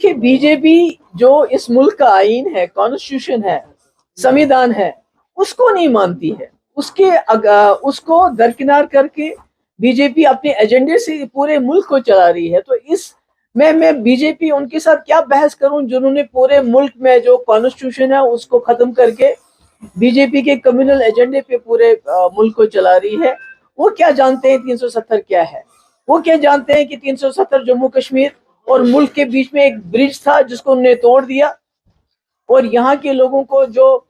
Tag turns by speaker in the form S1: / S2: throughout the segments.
S1: देखिए, बीजेपी जो इस मुल्क का आईन है, कॉन्स्टिट्यूशन है, संविधान है, उसको नहीं मानती है। उसको दरकिनार करके बीजेपी अपने एजेंडे से पूरे मुल्क को चला रही है। तो इस मैं बीजेपी उनके साथ क्या बहस करूं, जिन्होंने पूरे मुल्क में जो कॉन्स्टिट्यूशन है उसको खत्म करके बीजेपी के कम्युनल एजेंडे पे पूरे मुल्क को चला रही है। वो क्या जानते हैं 370 क्या है? वो क्या जानते हैं कि 370 जम्मू कश्मीर और मुल्क के बीच में एक ब्रिज था जिसको उन्होंने तोड़ दिया, और यहाँ के लोगों को जो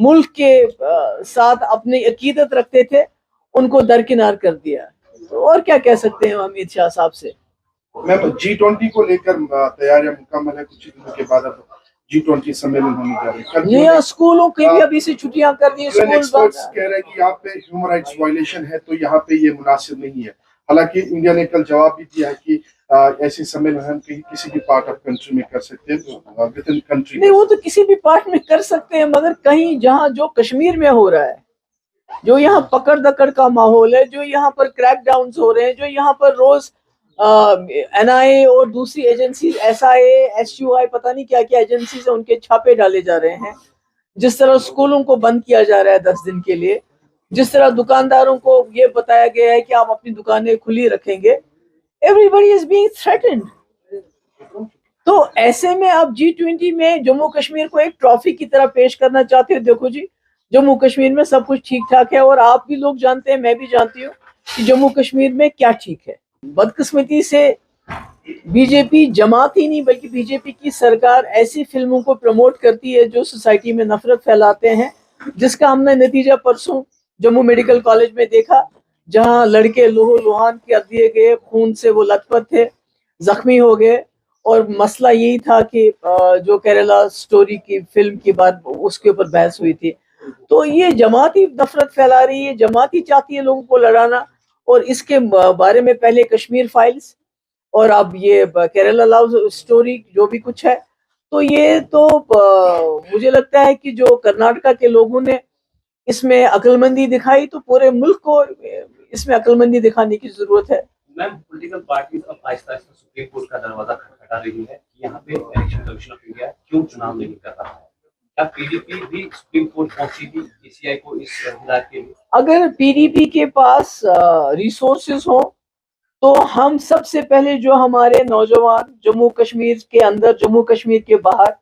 S1: मुल्क के साथ अपनी अकीदत रखते थे उनको दरकिनार कर दिया। तो और क्या कह सकते हैं अमित शाह साहब से?
S2: मैम, G20 को लेकर तैयारियां मुकम्मल है। कुछ दिनों के बाद अब G20 सम्मेलन होने जा रहे हैं।
S1: स्कूलों की भी अभी से छुट्टियां कर दी।
S2: एक्सपर्ट्स कह रहे हैं कि यहाँ पे ह्यूमन राइट्स वायलेशन है, तो यहाँ पे ये मुनासिब नहीं है। हालांकि इंडिया ने कल जवाब भी दिया है कि ऐसे सम्मेलन हम किसी भी पार्ट ऑफ कंट्री में कर सकते हैं, विद इन कंट्री।
S1: नहीं, वो तो किसी भी पार्ट में कर सकते हैं, मगर कहीं जहाँ जो कश्मीर में हो रहा है, जो यहाँ पकड़ दकड़ का माहौल है, जो यहाँ पर क्रैकडाउन हो रहे हैं, जो यहाँ पर रोज NIA और दूसरी एजेंसी SIA SUI पता नहीं क्या क्या एजेंसी से उनके छापे डाले जा रहे हैं, जिस तरह स्कूलों को बंद किया जा रहा है 10 दिन के लिए, जिस तरह दुकानदारों को ये बताया गया है कि आप अपनी दुकानें खुली रखेंगे, एवरीबडी इज बीइंग थ्रेटेन्ड। तो ऐसे में आप G20 में जम्मू कश्मीर को एक ट्रॉफी की तरह पेश करना चाहते हो। देखो जी, जम्मू कश्मीर में सब कुछ ठीक ठाक है, और आप भी लोग जानते हैं, मैं भी जानती हूँ कि जम्मू कश्मीर में क्या ठीक है। बदकिस्मती से बीजेपी जमात ही नहीं बल्कि बीजेपी की सरकार ऐसी फिल्मों को प्रमोट करती है जो सोसाइटी में नफरत फैलाते हैं, जिसका हमने नतीजा परसों जम्मू मेडिकल कॉलेज में देखा, जहां लड़के लोहो लुहान कर दिए गए, खून से वो लथपथ थे, जख्मी हो गए। और मसला यही था कि जो केरला स्टोरी की फिल्म की बात, उसके ऊपर बहस हुई थी। तो ये जमात ही नफरत फैला रही है, जमात ही चाहती है लोगों को लड़ाना। और इसके बारे में पहले कश्मीर फाइल्स और अब ये केरला लव स्टोरी जो भी कुछ है, तो ये तो मुझे लगता है कि जो कर्नाटका के लोगों ने इसमें अक्लमंदी दिखाई, तो पूरे मुल्क को इसमें अक्लमंदी दिखाने की जरूरत है।
S3: मैम, पॉलिटिकल पार्टीज अब आहिस्ता आहिस्ता सुप्रीम कोर्ट का दरवाजा खटखटा रही है कि यहाँ पे इलेक्शन कमीशन ऑफ इंडिया क्यों चुनाव नहीं कर रहा है। क्या PDP भी सुप्रीम कोर्ट पहुंची थी PCI को इस हिदायत के लिए?
S1: अगर PDP के पास रिसोर्सेज हो तो हम सबसे पहले जो हमारे नौजवान जम्मू कश्मीर के अंदर, जम्मू कश्मीर के बाहर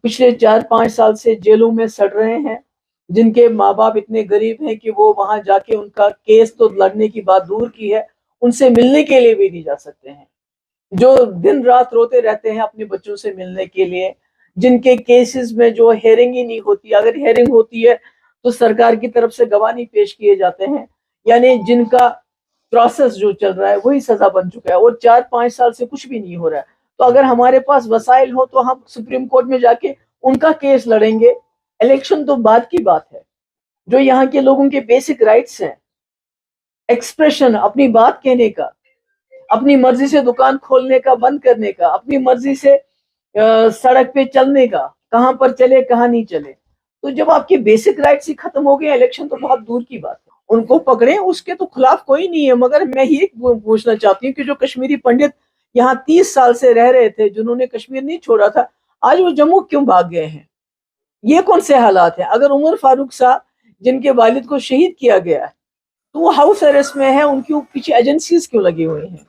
S1: पिछले 4-5 साल से जेलों में सड़ रहे हैं, जिनके माँ बाप इतने गरीब हैं कि वो वहां जाके उनका केस तो लड़ने की बात दूर की है, उनसे मिलने के लिए भी नहीं जा सकते हैं, जो दिन रात रोते रहते हैं अपने बच्चों से मिलने के लिए, जिनके केसेस में जो हेयरिंग ही नहीं होती, अगर हेयरिंग होती है तो सरकार की तरफ से गवाह नहीं पेश किए जाते हैं, यानी जिनका प्रोसेस जो चल रहा है वही सजा बन चुका है, और 4-5 साल से कुछ भी नहीं हो रहा है। तो अगर हमारे पास वसाइल हो तो हम सुप्रीम कोर्ट में जाके उनका केस लड़ेंगे। इलेक्शन तो बाद की बात है। जो यहाँ के लोगों के बेसिक राइट्स हैं, एक्सप्रेशन, अपनी बात कहने का, अपनी मर्जी से दुकान खोलने का, बंद करने का, अपनी मर्जी से सड़क पे चलने का, कहां पर चले कहां नहीं चले, तो जब आपके बेसिक राइट्स ही खत्म हो गए, इलेक्शन तो बहुत दूर की बात है। उनको पकड़े, उसके तो खिलाफ कोई नहीं है। मगर मैं ये पूछना चाहती हूँ कि जो कश्मीरी पंडित यहाँ 30 साल से रह रहे थे, जिन्होंने कश्मीर नहीं छोड़ा था, आज वो जम्मू क्यों भाग गए हैं? ये कौन से हालात हैं? अगर उमर फारूक साहब, जिनके वालिद को शहीद किया गया है, तो वो हाउस अरेस्ट में है, उनके पीछे एजेंसीज क्यों लगी हुई हैं?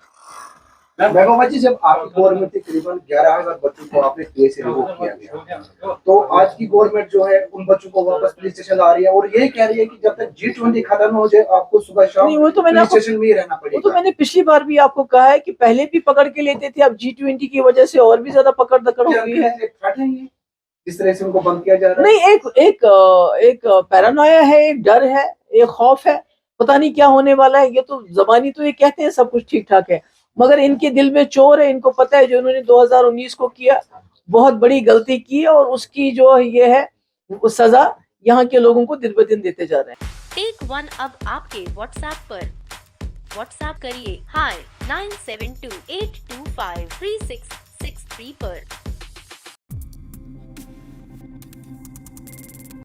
S4: महबूबा जी, जब आपकी गवर्नमेंट थी करीबन 11,000 बच्चों को आपने केस से रिवोक किया गया, तो आज की गवर्नमेंट जो है उन बच्चों को वापस पुलिस स्टेशन ला रही है और यही कह रही है कि जब तक G20 खत्म हो जाए आपको सुबह शाम पुलिस स्टेशन में ही रहना पड़ेगा।
S1: वो तो मैंने पिछली बार भी आपको कहा है कि पहले भी पकड़ के लेते थे, अब G20 की वजह से और भी ज्यादा पकड़ दकड़ हो गई है।
S4: इस तरह से उनको बंद किया जा रहा है।
S1: नहीं, एक पैरानोया है, एक डर है, एक खौफ है, पता नहीं क्या होने वाला है। ये तो जबानी तो ये कहते हैं सब कुछ ठीक ठाक है, मगर इनके दिल में चोर है। इनको पता है जो उन्होंने 2019 को किया, बहुत बड़ी गलती की, और उसकी जो ये है वो सजा यहाँ के लोगों को दिन ब दिन देते जा रहे हैं।
S5: टेक वन अब आपके व्हाट्सएप पर। व्हाट्सएप करिए hi 9728253663 पर।